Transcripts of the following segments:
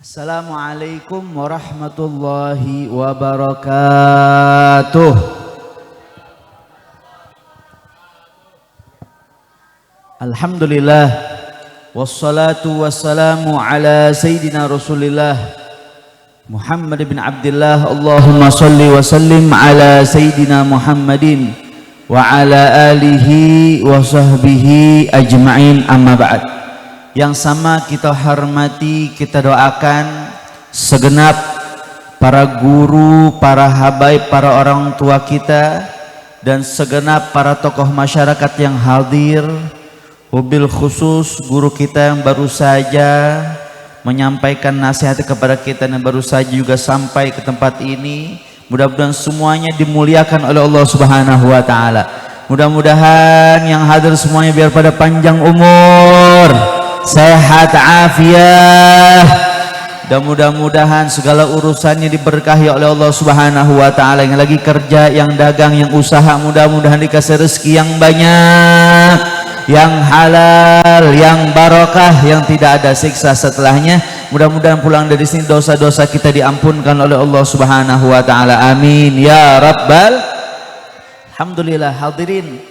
Assalamualaikum warahmatullahi wabarakatuh. Alhamdulillah wassalatu wassalamu ala sayyidina Rasulillah Muhammad bin Abdullah. Allahumma salli wa sallim ala sayyidina Muhammadin wa ala alihi wa sahbihi ajma'in, amma ba'd. Yang sama kita hormati, kita doakan segenap para guru, para habaib, para orang tua kita, dan segenap para tokoh masyarakat yang hadir. Wabil khusus guru kita yang baru saja menyampaikan nasihat kepada kita dan baru saja juga sampai ke tempat ini. Mudah-mudahan semuanya dimuliakan oleh Allah Subhanahu wa taala. Mudah-mudahan yang hadir semuanya biar pada panjang umur, sehat afiat, dan mudah-mudahan segala urusannya diberkahi oleh Allah Subhanahu wa taala. Yang lagi kerja, yang dagang, yang usaha, mudah-mudahan dikasih rezeki yang banyak, yang halal, yang barokah, yang tidak ada siksa setelahnya. Mudah-mudahan pulang dari sini dosa-dosa kita diampunkan oleh Allah Subhanahu wa taala. Amin ya rabbal. Alhamdulillah, hadirin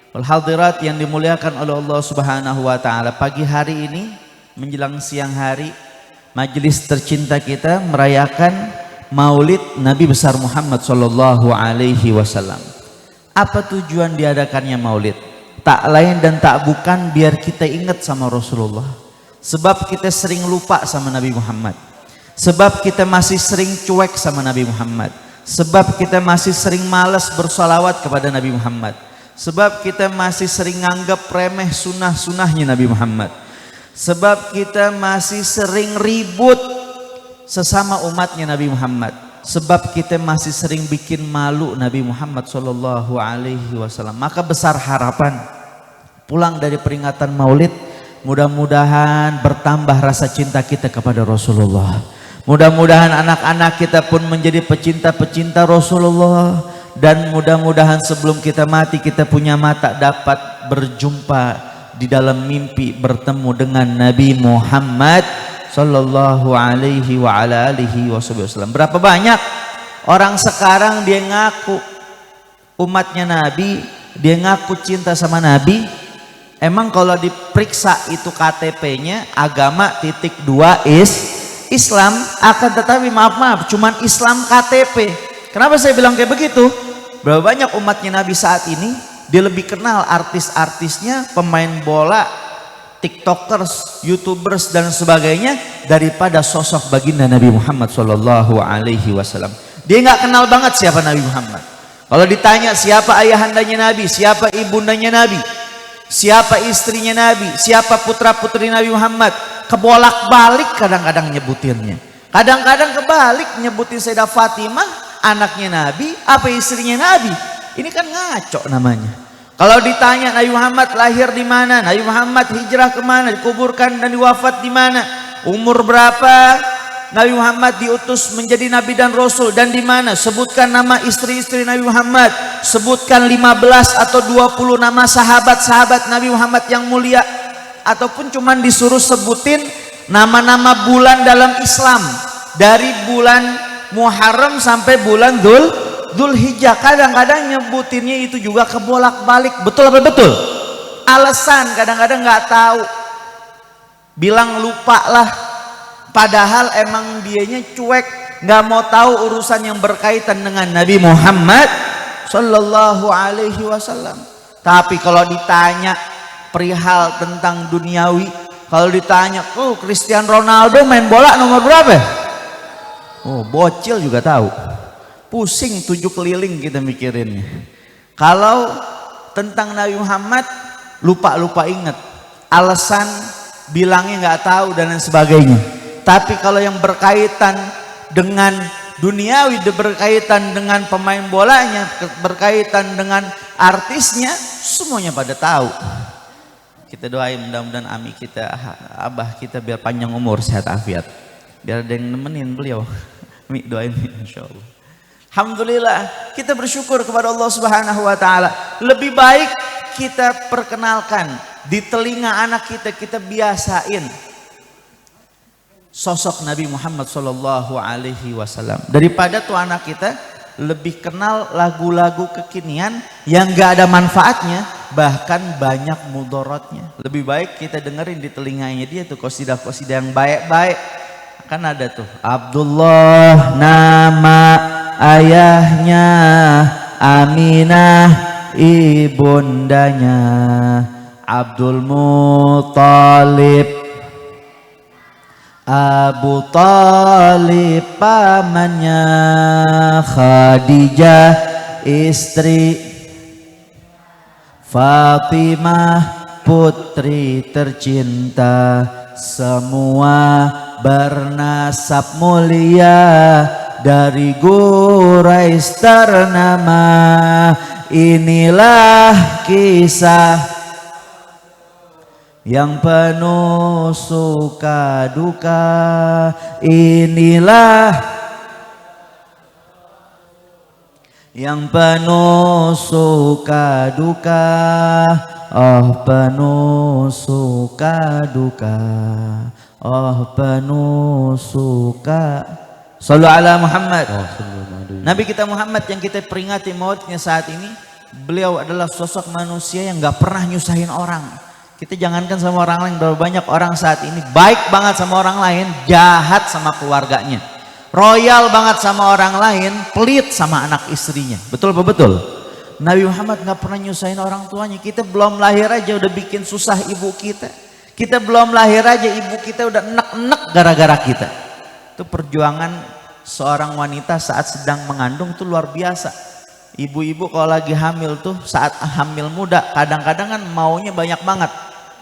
wal hadirat yang dimuliakan oleh Allah Subhanahu wa taala. Pagi hari ini menjelang siang hari, majelis tercinta kita merayakan Maulid Nabi besar Muhammad sallallahu alaihi wasallam. Apa tujuan diadakannya Maulid? Tak lain dan tak bukan biar kita ingat sama Rasulullah. Sebab kita sering lupa sama Nabi Muhammad. Sebab kita masih sering cuek sama Nabi Muhammad. Sebab kita masih sering malas bersalawat kepada Nabi Muhammad. Sebab kita masih sering nganggap remeh sunnah-sunnahnya Nabi Muhammad. Sebab kita masih sering ribut sesama umatnya Nabi Muhammad. Sebab kita masih sering bikin malu Nabi Muhammad sallallahu alaihi wasallam. Maka besar harapan pulang dari peringatan Maulid, mudah-mudahan bertambah rasa cinta kita kepada Rasulullah. Mudah-mudahan anak-anak kita pun menjadi pecinta-pecinta Rasulullah. Dan mudah-mudahan sebelum kita mati kita punya mata dapat berjumpa di dalam mimpi bertemu dengan Nabi Muhammad sallallahu alaihi wa ala alihi wasallam. Berapa banyak orang sekarang dia ngaku umatnya Nabi, dia ngaku cinta sama Nabi. Emang kalau diperiksa itu KTP-nya agama .2 Islam, akan tetapi maaf cuman Islam KTP. Kenapa saya bilang kayak begitu? Berapa banyak umatnya Nabi saat ini dia lebih kenal artis-artisnya, pemain bola, tiktokers, youtubers dan sebagainya daripada sosok baginda Nabi Muhammad sallallahu alaihi wasallam. Dia nggak kenal banget siapa Nabi Muhammad. Kalau ditanya siapa ayahandanya Nabi, siapa ibundanya Nabi, siapa istrinya Nabi, siapa putra-putri Nabi Muhammad, kebolak-balik kadang-kadang nyebutinnya. Kadang-kadang kebalik nyebutin Sayyidah Fatimah, anaknya Nabi, apa istrinya Nabi. Ini kan ngaco namanya. Kalau ditanya Nabi Muhammad lahir di mana, Nabi Muhammad hijrah kemana, dikuburkan dan diwafat di mana, umur berapa Nabi Muhammad diutus menjadi Nabi dan Rasul dan di mana, sebutkan nama istri-istri Nabi Muhammad, sebutkan 15 atau 20 nama sahabat-sahabat Nabi Muhammad yang mulia, ataupun cuman disuruh sebutin nama-nama bulan dalam Islam dari bulan Muharram sampai bulan Dzulhijjah. Kadang-kadang nyebutinnya itu juga kebolak-balik. Betul apa betul? Alasan kadang-kadang nggak tahu, bilang lupa lah, padahal emang dianya cuek, nggak mau tahu urusan yang berkaitan dengan Nabi Muhammad sallallahu alaihi wasallam. Tapi kalau ditanya perihal tentang duniawi, kalau ditanya, oh Cristiano Ronaldo main bola nomor berapa? Oh bocil juga tahu. Pusing 7 keliling kita mikirinnya. Kalau tentang Nabi Muhammad lupa ingat, alasan bilangnya nggak tahu dan lain sebagainya. Tapi kalau yang berkaitan dengan duniawi, berkaitan dengan pemain bolanya, berkaitan dengan artisnya, semuanya pada tahu. Kita doain mudah-mudahan ami kita, abah kita biar panjang umur, sehat afiat, biar ada yang nemenin beliau. Mi doain insyaallah. Alhamdulillah, kita bersyukur kepada Allah Subhanahu wa taala. Lebih baik kita perkenalkan di telinga anak kita, kita biasain sosok Nabi Muhammad Sallallahu Alaihi Wasallam. Daripada tuh anak kita lebih kenal lagu-lagu kekinian yang gak ada manfaatnya, bahkan banyak mudorotnya. Lebih baik kita dengerin di telinganya dia tuh qasidah-qasidah yang baik-baik. Kan ada tuh Abdullah nama ayahnya, Aminah ibundanya, Abdul Muthalib Abu Talib pamannya, Khadijah istri, Fatimah putri tercinta, semua bernasab mulia, dari Quraisy ternama. Inilah kisah yang penuh suka duka, inilah yang penuh suka duka, oh penuh suka duka, oh penuh suka. Shallu ala Muhammad. Nabi kita Muhammad yang kita peringati mautnya saat ini, beliau adalah sosok manusia yang gak pernah nyusahin orang. Kita jangankan sama orang lain, berapa banyak orang saat ini baik banget sama orang lain, jahat sama keluarganya, royal banget sama orang lain, pelit sama anak istrinya. Betul apa betul? Nabi Muhammad gak pernah nyusahin orang tuanya. Kita belum lahir aja udah bikin susah ibu kita. Kita belum lahir aja ibu kita udah enek-enek gara-gara kita. Itu perjuangan seorang wanita saat sedang mengandung tuh luar biasa. Ibu-ibu kalau lagi hamil tuh, saat hamil muda kadang-kadang kan maunya banyak banget,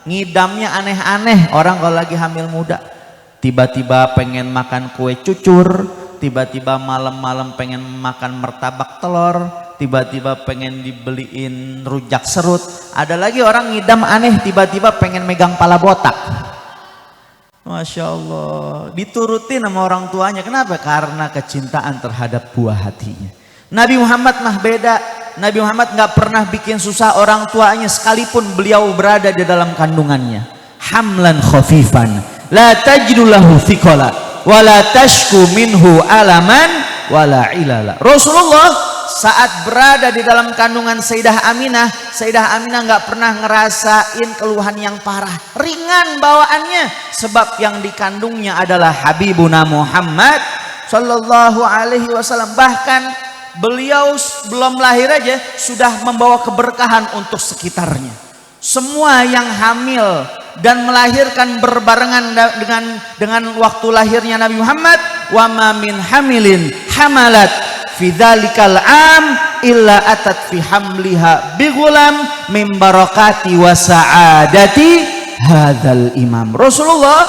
ngidamnya aneh-aneh. Orang kalau lagi hamil muda tiba-tiba pengen makan kue cucur, tiba-tiba malam-malam pengen makan martabak telur, tiba-tiba pengen dibeliin rujak serut. Ada lagi orang ngidam aneh, tiba-tiba pengen megang pala botak. Masya Allah, diturutin sama orang tuanya. Kenapa? Karena kecintaan terhadap buah hatinya. Nabi Muhammad mah beda. Nabi Muhammad gak pernah bikin susah orang tuanya sekalipun beliau berada di dalam kandungannya. Hamlan khafifan la tajidu lahu thiqala wa la tashku minhu alaman wa la ilala. Rasulullah saat berada di dalam kandungan Sayyidah Aminah, Sayyidah Aminah gak pernah ngerasain keluhan yang parah, ringan bawaannya, sebab yang dikandungnya adalah Habibuna Muhammad Sallallahu Alaihi Wasallam. Bahkan beliau belum lahir aja sudah membawa keberkahan untuk sekitarnya. Semua yang hamil dan melahirkan berbarengan dengan waktu lahirnya Nabi Muhammad, wa ma min hamilin hamalat fi dzalikal am illa atat fi hamliha bi ghulam min barakati wa sa'adati hadzal imam. Rasulullah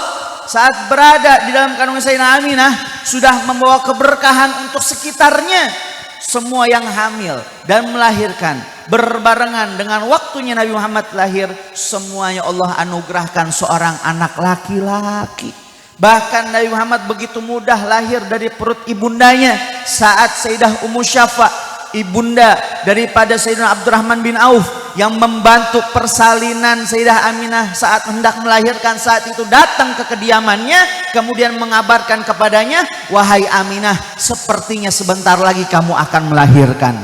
saat berada di dalam kandungan Sayyidah Aminah sudah membawa keberkahan untuk sekitarnya. Semua yang hamil dan melahirkan berbarengan dengan waktunya Nabi Muhammad lahir, semuanya Allah anugerahkan seorang anak laki-laki. Bahkan Nabi Muhammad begitu mudah lahir dari perut ibundanya saat Sayyidah Ummu Syafa, ibunda daripada Sayyidina Abdurrahman bin Auf yang membantu persalinan Sayyidah Aminah saat hendak melahirkan, saat itu datang ke kediamannya kemudian mengabarkan kepadanya, wahai Aminah, sepertinya sebentar lagi kamu akan melahirkan.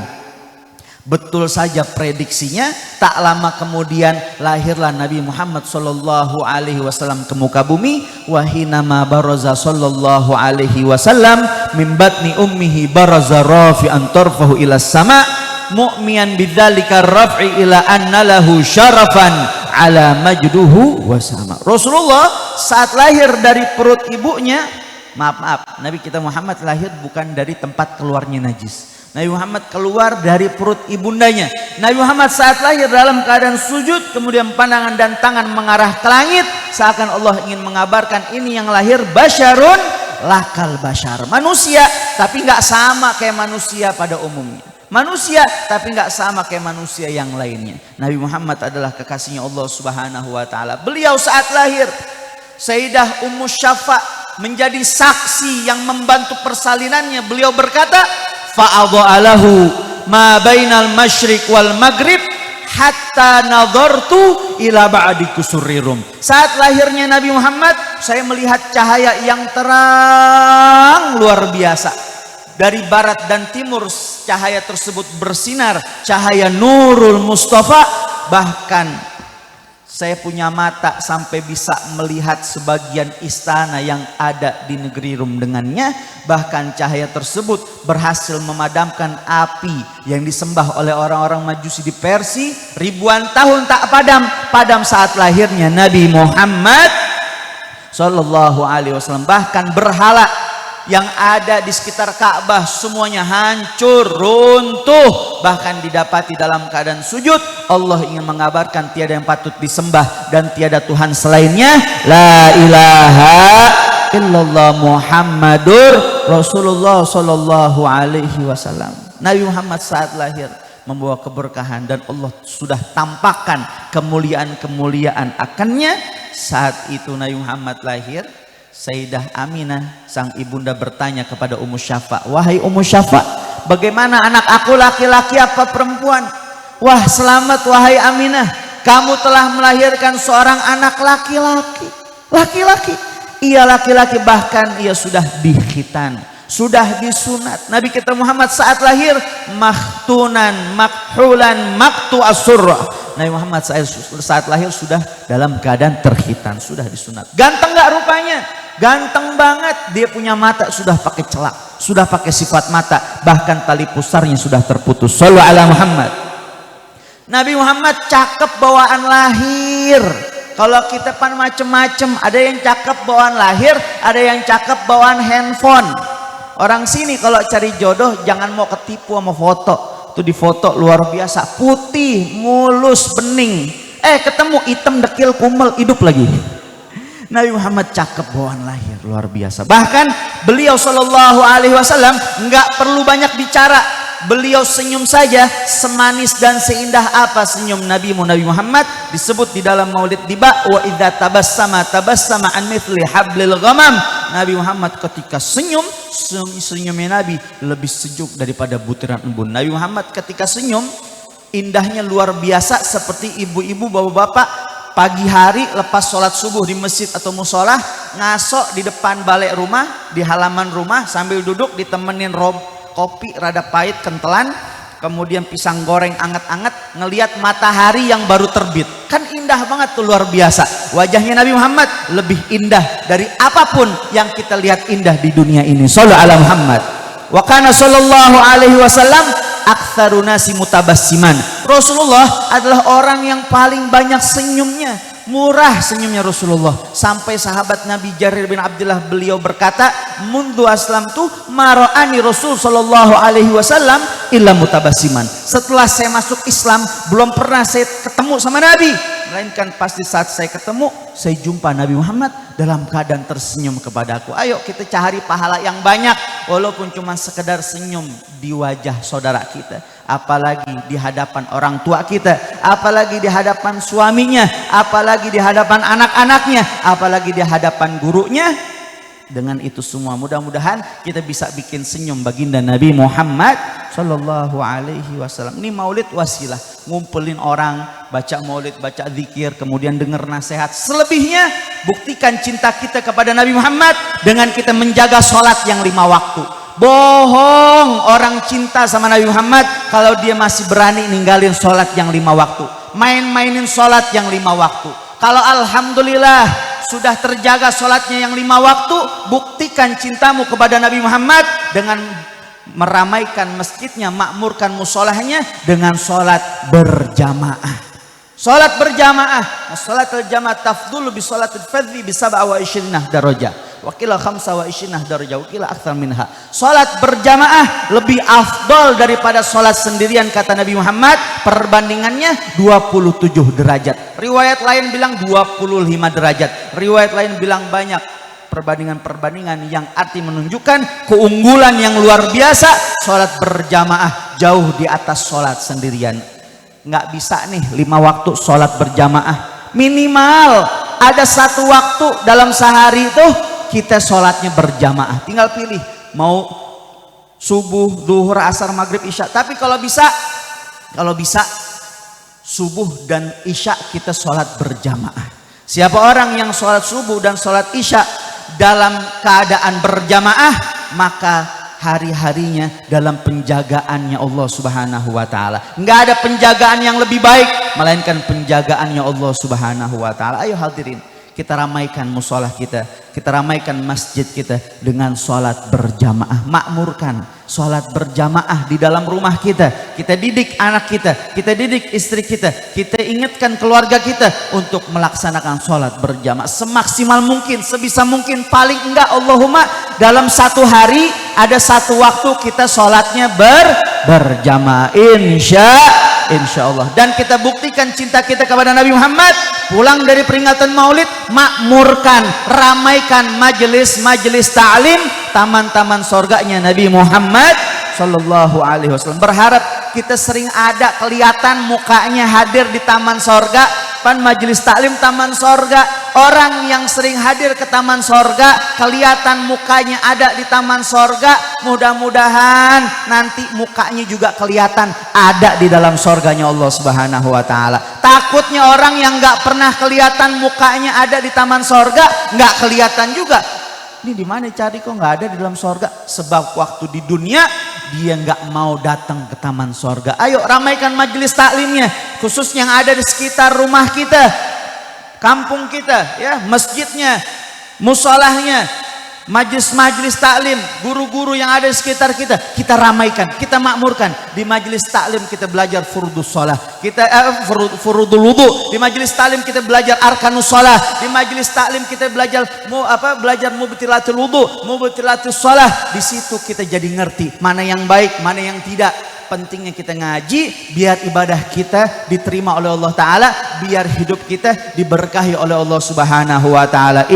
Betul saja prediksinya, tak lama kemudian lahirlah Nabi Muhammad Sallallahu Alaihi Wasallam ke muka bumi. Wahinama baraza Sallallahu Alaihi Wasallam min batni ummihi baraza rafi'an tarfahu ila sama mu'miyan bidzalika raf'i ila anna lahu syarafan ala majduhu wa sama. Rasulullah saat lahir dari perut ibunya, maaf, Nabi kita Muhammad lahir bukan dari tempat keluarnya najis. Nabi Muhammad keluar dari perut ibundanya. Nabi Muhammad saat lahir dalam keadaan sujud, kemudian pandangan dan tangan mengarah ke langit, seakan Allah ingin mengabarkan ini yang lahir basyarun lakal basyar, manusia tapi nggak sama kayak manusia pada umumnya, manusia tapi nggak sama kayak manusia yang lainnya. Nabi Muhammad adalah kekasihnya Allah Subhanahu wa taala. Beliau saat lahir, Sayyidah Ummu Syafa menjadi saksi yang membantu persalinannya. Beliau berkata, fa'adha'alahu ma bainal masyriq wal maghrib hatta nadhartu ila ba'di kusurirum. Saat lahirnya Nabi Muhammad, saya melihat cahaya yang terang luar biasa. Dari barat dan timur cahaya tersebut bersinar, cahaya Nurul Mustafa. Bahkan saya punya mata sampai bisa melihat sebagian istana yang ada di negeri Rum dengannya. Bahkan cahaya tersebut berhasil memadamkan api yang disembah oleh orang-orang Majusi di Persia. Ribuan tahun tak padam saat lahirnya Nabi Muhammad Sallallahu Alaihi Wasallam. Bahkan berhala yang ada di sekitar Ka'bah semuanya hancur, runtuh, bahkan didapati dalam keadaan sujud. Allah ingin mengabarkan tiada yang patut disembah dan tiada Tuhan selainnya. La ilaha illallah Muhammadur Rasulullah Sallallahu Alaihi Wasallam. Nabi Muhammad saat lahir membawa keberkahan dan Allah sudah tampakkan kemuliaan-kemuliaan akannya. Saat itu Nabi Muhammad lahir, Sayyidah Aminah sang ibunda bertanya kepada Ummu Syafa, wahai Ummu Syafa, bagaimana anak aku, laki-laki apa perempuan? Wah, selamat wahai Aminah, kamu telah melahirkan seorang anak laki-laki. Laki-laki? Iya laki-laki, bahkan ia sudah dikhitan, sudah disunat. Nabi kita Muhammad saat lahir maktunan, makhulan, maktu asurrah. Nabi Muhammad saat lahir sudah dalam keadaan terkhitan, sudah disunat. Ganteng gak rupanya? Ganteng banget. Dia punya mata sudah pakai celak, sudah pakai sifat mata, bahkan tali pusarnya sudah terputus. Shallallahu ala Muhammad. Nabi Muhammad cakep bawaan lahir. Kalau kita pan macem-macem, ada yang cakep bawaan lahir, ada yang cakep bawaan handphone. Orang sini kalau cari jodoh jangan mau ketipu sama foto. Tuh di foto luar biasa, putih, mulus, bening. Ketemu hitam, dekil, kumel, hidup lagi. Nabi Muhammad cakep bawaan lahir, luar biasa. Bahkan beliau Shallallahu Alaihi Wasallam nggak perlu banyak bicara. Beliau senyum saja, semanis dan seindah apa senyum Nabi Muhammad. Disebut di dalam maulid tiba, wa idza tabassama an mithli hablil ghamam. Nabi Muhammad ketika senyum, senyumnya Nabi lebih sejuk daripada butiran embun. Nabi Muhammad ketika senyum, indahnya luar biasa, seperti ibu-ibu, bapak-bapak pagi hari lepas sholat subuh di masjid atau musola, ngasok di depan balik rumah, di halaman rumah sambil duduk ditemenin kopi rada pahit kentelan, kemudian pisang goreng anget-anget, ngelihat matahari yang baru terbit. Kan indah banget tuh, luar biasa. Wajahnya Nabi Muhammad lebih indah dari apapun yang kita lihat indah di dunia ini. Shallallahu ala Muhammad. Wa kana sallallahu alaihi wasallam aktsarun nasi mutabassiman. Rasulullah adalah orang yang paling banyak senyumnya. Murah senyumnya Rasulullah, sampai sahabat Nabi Jarir bin Abdullah beliau berkata, mundu aslam tuh mara'ani Rasul Sallallahu Alaihi Wasallam illa mutabassiman. Setelah saya masuk Islam belum pernah saya ketemu sama Nabi, melainkan pasti saat saya ketemu saya jumpa Nabi Muhammad dalam keadaan tersenyum kepadaku. Ayo kita cari pahala yang banyak, walaupun cuma sekedar senyum di wajah saudara kita, apalagi di hadapan orang tua kita, apalagi di hadapan suaminya, apalagi di hadapan anak-anaknya, apalagi di hadapan gurunya. Dengan itu semua mudah-mudahan kita bisa bikin senyum baginda Nabi Muhammad Sallallahu Alaihi Wasallam. Ini maulid wasilah, ngumpulin orang, baca maulid, baca zikir, kemudian dengar nasihat. Selebihnya buktikan cinta kita kepada Nabi Muhammad dengan kita menjaga sholat yang 5 waktu. Bohong orang cinta sama Nabi Muhammad kalau dia masih berani ninggalin sholat yang 5 waktu, main-mainin sholat yang 5 waktu. Kalau alhamdulillah sudah terjaga sholatnya yang 5 waktu, buktikan cintamu kepada Nabi Muhammad dengan meramaikan masjidnya, makmurkan musolahnya dengan sholat berjamaah. Sholat berjamaah, sholat berjamaah tafdulu bi sholatil fadhi bi 27 darajah, wa qila 25 darajah, wa qila aktsar minha. Sholat berjamaah lebih afdol daripada sholat sendirian kata Nabi Muhammad. Perbandingannya 27 derajat. Riwayat lain bilang 25 derajat. Riwayat lain bilang banyak. Perbandingan-perbandingan yang arti menunjukkan keunggulan yang luar biasa. Sholat berjamaah jauh di atas sholat sendirian. Nggak bisa nih 5 waktu sholat berjamaah, minimal ada 1 waktu dalam sehari itu kita sholatnya berjamaah. Tinggal pilih mau subuh, duhur, asar, maghrib, isya. Tapi kalau bisa subuh dan isya kita sholat berjamaah. Siapa orang yang sholat subuh dan sholat isya dalam keadaan berjamaah, maka hari-harinya dalam penjagaannya Allah Subhanahu wa taala. Enggak ada penjagaan yang lebih baik melainkan penjagaannya Allah Subhanahu wa taala. Ayo hadirin, kita ramaikan musola kita ramaikan masjid kita dengan sholat berjamaah. Makmurkan sholat berjamaah di dalam rumah kita. Kita didik anak kita didik istri kita ingatkan keluarga kita untuk melaksanakan sholat berjamaah semaksimal mungkin, sebisa mungkin. Paling enggak Allahumma dalam satu hari ada satu waktu kita sholatnya berjamaah, insya Allah. Dan kita buktikan cinta kita kepada Nabi Muhammad. Pulang dari peringatan maulid, makmurkan, ramaikan majelis ta'lim, taman-taman sorganya Nabi Muhammad Sallallahu Alaihi Wasallam. Berharap kita sering ada kelihatan mukanya hadir di taman sorga. Pan majelis taklim taman sorga, orang yang sering hadir ke taman sorga kelihatan mukanya ada di taman sorga. Mudah-mudahan nanti mukanya juga kelihatan ada di dalam sorganya Allah Subhanahu wa taala. Takutnya orang yang nggak pernah kelihatan mukanya ada di taman sorga, nggak kelihatan juga. Ini di mana cari kok nggak ada di dalam sorga? Sebab waktu di dunia dia nggak mau datang ke taman sorga. Ayo ramaikan majelis taklimnya, khusus yang ada di sekitar rumah kita, kampung kita, ya, masjidnya, musolahnya, majelis taklim, guru-guru yang ada di sekitar kita ramaikan, kita makmurkan. Di majelis taklim kita belajar furudus sholah, furudul wudu. Di majelis taklim kita belajar arkanus sholah. Di majelis taklim kita belajar mubtilatul wudu, mubtilatul sholah. Di situ kita jadi ngerti mana yang baik, mana yang tidak. Pentingnya kita ngaji biar ibadah kita diterima oleh Allah Ta'ala, biar hidup kita diberkahi oleh Allah Subhanahu wa Ta'ala.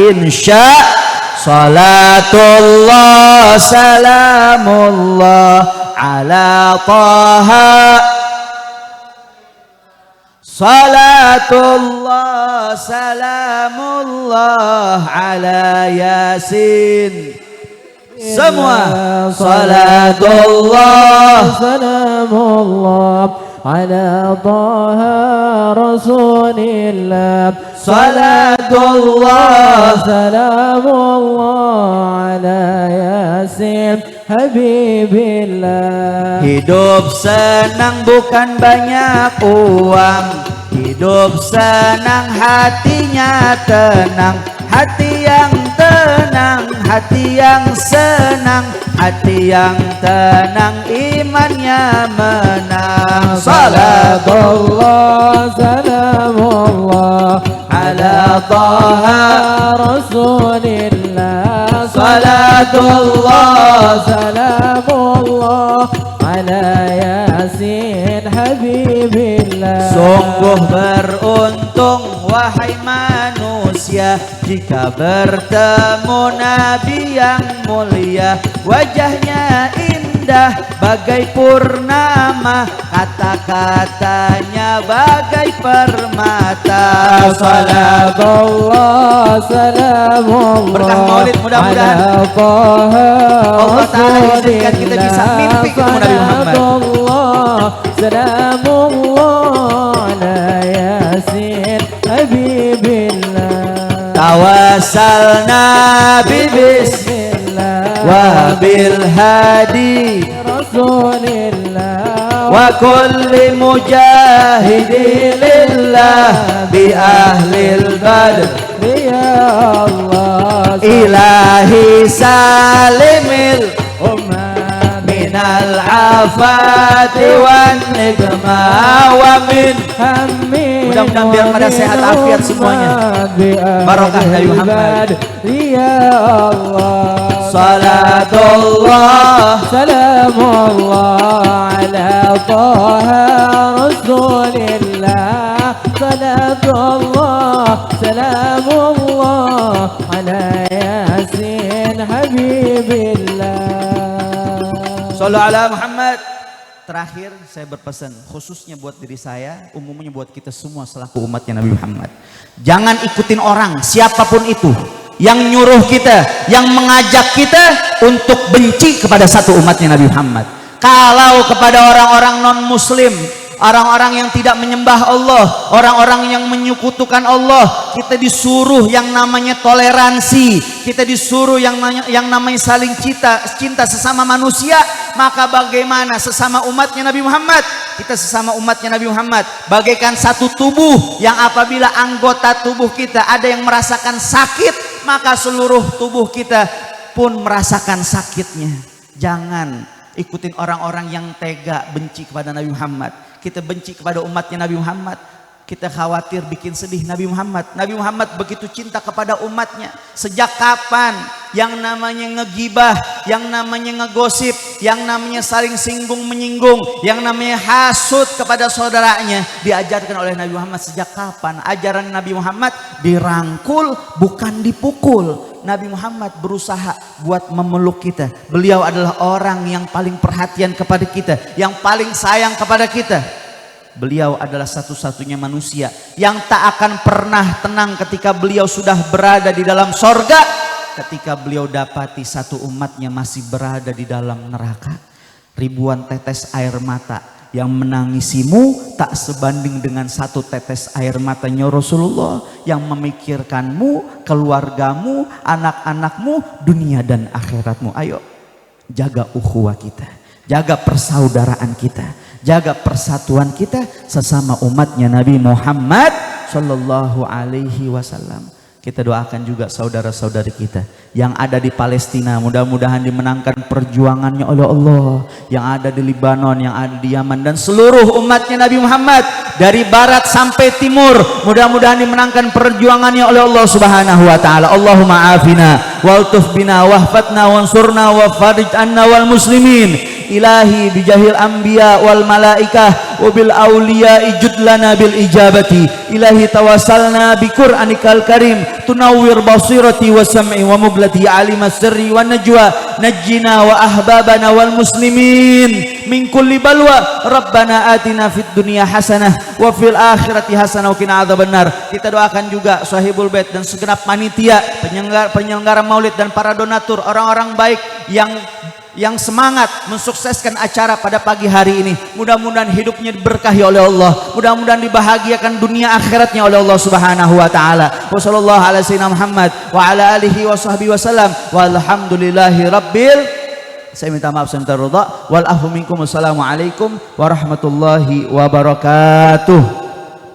Salatullah salamullah ala taha. Salatullah salamullah ala yasin. Semua salatullah salamullah ala taha rasulillah. Salatullah salamullah ala yasin habibillah. Hidup senang bukan banyak uang, hidup senang hatinya tenang. Hati yang tenang, hati yang senang, hati yang tenang, imannya menang. Salatullah salamullah ala taha rasulillah. Salatullah salamullah ala yasin habibillah. Sungguh beruntung wahai manusia jika bertemu Nabi yang mulia. Wajahnya indah bagai purnama, kata-katanya bagai permata. Salatullah salamullah berkah maulid mudah-mudahan Allah Ta'ala izinkan kita bisa mimpi ketemu Nabi Muhammad. Salamullah ala yasin habibillah. Tawassalna bismillah wa bil hadi rasulillah wa kulli mujahidin lillah bi ahlil badr. Ya Allah ilahi salimil minal afati wan nikma wa min hammin. Mudah-mudahan biar pada sehat afiat semuanya. Barokah Nabi Muhammad. Ya Allah salatullah salamullah ala taha rasulillah. Salatullah salamullah ala yasin habibillah. Sallu ala Muhammad. Terakhir saya berpesan khususnya buat diri saya, umumnya buat kita semua selaku umatnya Nabi Muhammad. Jangan ikutin orang siapapun itu yang nyuruh kita, yang mengajak kita untuk benci kepada satu umatnya Nabi Muhammad. Kalau kepada orang-orang non muslim orang-orang yang tidak menyembah Allah, orang-orang yang menyekutukan Allah. Kita disuruh yang namanya toleransi, kita disuruh yang namanya saling cinta sesama manusia. Maka bagaimana sesama umatnya Nabi Muhammad? Kita sesama umatnya Nabi Muhammad bagaikan satu tubuh yang apabila anggota tubuh kita ada yang merasakan sakit, maka seluruh tubuh kita pun merasakan sakitnya. Jangan ikutin orang-orang yang tega benci kepada Nabi Muhammad. Kita benci kepada umatnya Nabi Muhammad, kita khawatir bikin sedih Nabi Muhammad. Nabi Muhammad begitu cinta kepada umatnya. Sejak kapan yang namanya ngegibah, yang namanya ngegosip, yang namanya saling singgung menyinggung, yang namanya hasut kepada saudaranya diajarkan oleh Nabi Muhammad? Sejak kapan? Ajaran Nabi Muhammad dirangkul, bukan dipukul. Nabi Muhammad berusaha buat memeluk kita. Beliau adalah orang yang paling perhatian kepada kita, yang paling sayang kepada kita. Beliau adalah satu-satunya manusia yang tak akan pernah tenang ketika beliau sudah berada di dalam sorga, ketika beliau dapati satu umatnya masih berada di dalam neraka. Ribuan tetes air mata yang menangisimu tak sebanding dengan satu tetes air matanya Rasulullah yang memikirkanmu, keluargamu, anak-anakmu, dunia dan akhiratmu. Ayo jaga ukhuwah kita, jaga persaudaraan kita, jaga persatuan kita sesama umatnya Nabi Muhammad Sallallahu Alaihi Wasallam. Kita doakan juga saudara-saudari kita yang ada di Palestina, mudah-mudahan dimenangkan perjuangannya oleh Allah. Yang ada di Libanon, yang ada di Yaman, dan seluruh umatnya Nabi Muhammad dari barat sampai timur, mudah-mudahan dimenangkan perjuangannya oleh Allah Subhanahu wa taala. Allahumma afina waltuf bina wahfatna wansurna wa farij anna wal muslimin. Ilahi bijahil anbiya wal malaikah wabil awliya ijudlana bil ijabati. Ilahi tawassalna bi qur'anikal karim tunawwir basirati wa sam'i wa muglati alima sirri wa najwa najjina wa ahbabana wal muslimin min kulli balwa. Rabbana atina fid dunya hasanah wa fil akhirati hasanah wa qina adzabannar. Kita doakan juga sahibul bait dan segenap panitia, penyelenggara maulid dan para donatur, orang-orang baik yang semangat mensukseskan acara pada pagi hari ini. Mudah-mudahan hidupnya diberkahi oleh Allah, mudah-mudahan dibahagiakan dunia akhiratnya oleh Allah Subhanahu wa taala. Wa sallallahu ala sayyidina Muhammad wa ala alihi wa sahbihi wasallam walhamdulillahi rabbil. Saya minta maaf, saya minta ridha wal afu minkum. Wassalamualaikum warahmatullahi wabarakatuh.